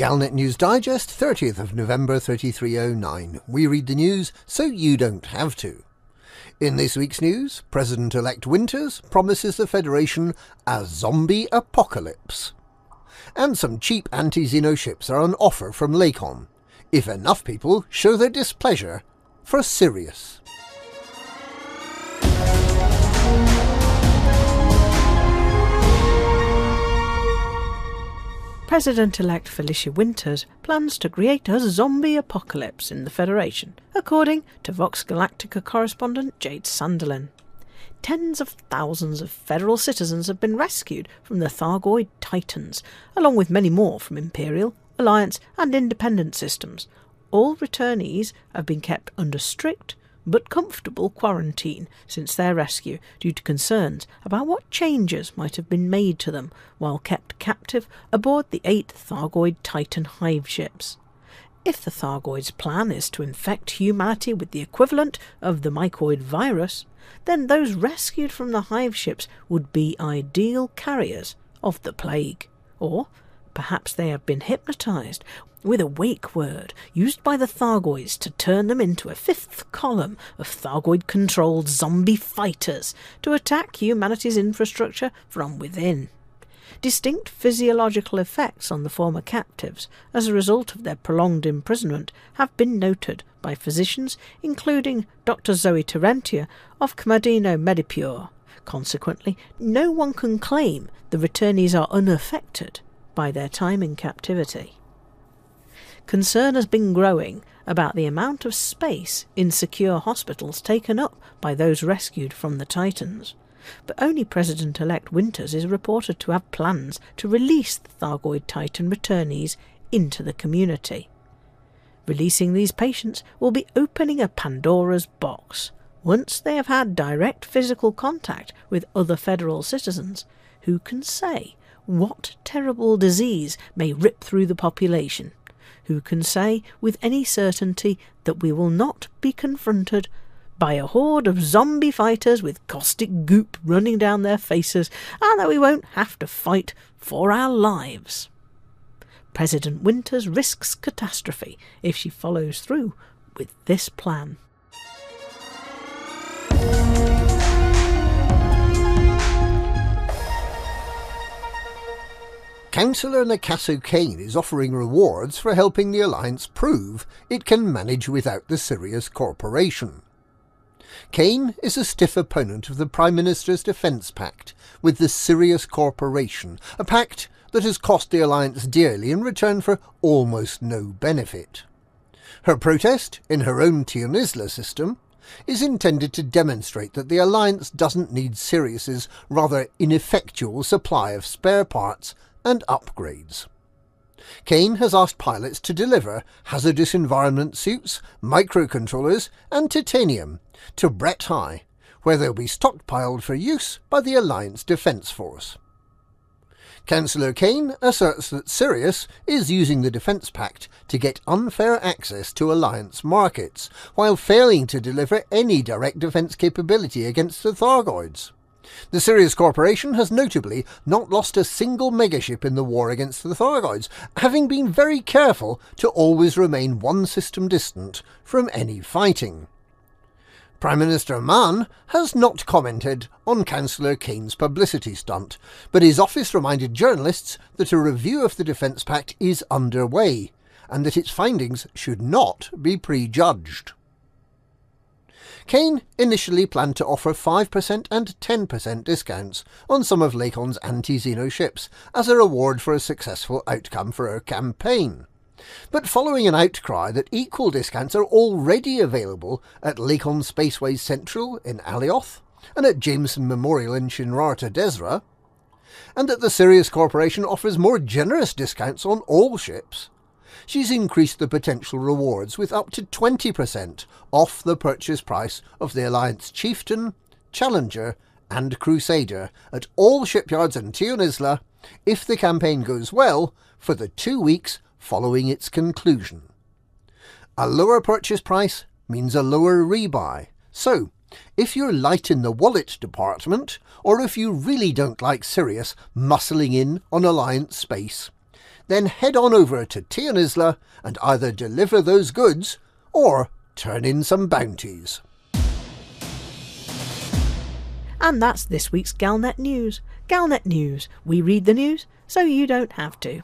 Galnet News Digest, 30th of November 3309. We read the news so you don't have to. In this week's news, President-elect Winters promises the Federation a zombie apocalypse. And some cheap anti-xeno ships are on offer from Lakon, if enough people show their displeasure for Sirius. President-elect Felicia Winters plans to create a zombie apocalypse in the Federation, according to Vox Galactica correspondent Jade Sanderlin. Tens of thousands of federal citizens have been rescued from the Thargoid Titans, along with many more from Imperial, Alliance and Independent systems. All returnees have been kept under strict but comfortable quarantine since their rescue due to concerns about what changes might have been made to them while kept captive aboard the 8 Thargoid Titan hive ships. If the Thargoids' plan is to infect humanity with the equivalent of the mycoid virus, then those rescued from the hive ships would be ideal carriers of the plague. Or perhaps they have been hypnotised with a wake word used by the Thargoids to turn them into a 5th column of Thargoid-controlled zombie fighters to attack humanity's infrastructure from within. Distinct physiological effects on the former captives as a result of their prolonged imprisonment have been noted by physicians, including Dr. Zoe Terentia of Comodino Medipure. Consequently, no one can claim the returnees are unaffected by their time in captivity. Concern has been growing about the amount of space in secure hospitals taken up by those rescued from the Titans, but only President-elect Winters is reported to have plans to release the Thargoid Titan returnees into the community. Releasing these patients will be opening a Pandora's box. Once they have had direct physical contact with other federal citizens, who can say what terrible disease may rip through the population? Who can say with any certainty that we will not be confronted by a horde of zombie fighters with caustic goop running down their faces, and that we won't have to fight for our lives? President Winters risks catastrophe if she follows through with this plan. Councillor Nakasu Kane is offering rewards for helping the Alliance prove it can manage without the Sirius Corporation. Kane is a stiff opponent of the Prime Minister's Defence Pact with the Sirius Corporation, a pact that has cost the Alliance dearly in return for almost no benefit. Her protest, in her own Tionisla system, is intended to demonstrate that the Alliance doesn't need Sirius's rather ineffectual supply of spare parts and upgrades. Kane has asked pilots to deliver hazardous environment suits, microcontrollers and titanium to Brett High, where they'll be stockpiled for use by the Alliance Defence Force. Councillor Kane asserts that Sirius is using the Defence Pact to get unfair access to Alliance markets, while failing to deliver any direct defence capability against the Thargoids. The Sirius Corporation has notably not lost a single megaship in the war against the Thargoids, having been very careful to always remain one system distant from any fighting. Prime Minister Mann has not commented on Councillor Kane's publicity stunt, but his office reminded journalists that a review of the Defence Pact is underway, and that its findings should not be prejudged. Kane initially planned to offer 5% and 10% discounts on some of Lakon's anti-xeno ships as a reward for a successful outcome for her campaign. But following an outcry that equal discounts are already available at Lakon Spaceways Central in Alioth and at Jameson Memorial in Shinrarta Desra, and that the Sirius Corporation offers more generous discounts on all ships, she's increased the potential rewards with up to 20% off the purchase price of the Alliance Chieftain, Challenger and Crusader at all shipyards in Tionisla if the campaign goes well for the 2 weeks following its conclusion. A lower purchase price means a lower rebuy, so if you're light in the wallet department, or if you really don't like Sirius muscling in on Alliance space, then head on over to Tionisla and either deliver those goods or turn in some bounties. And that's this week's Galnet News. Galnet News. We read the news so you don't have to.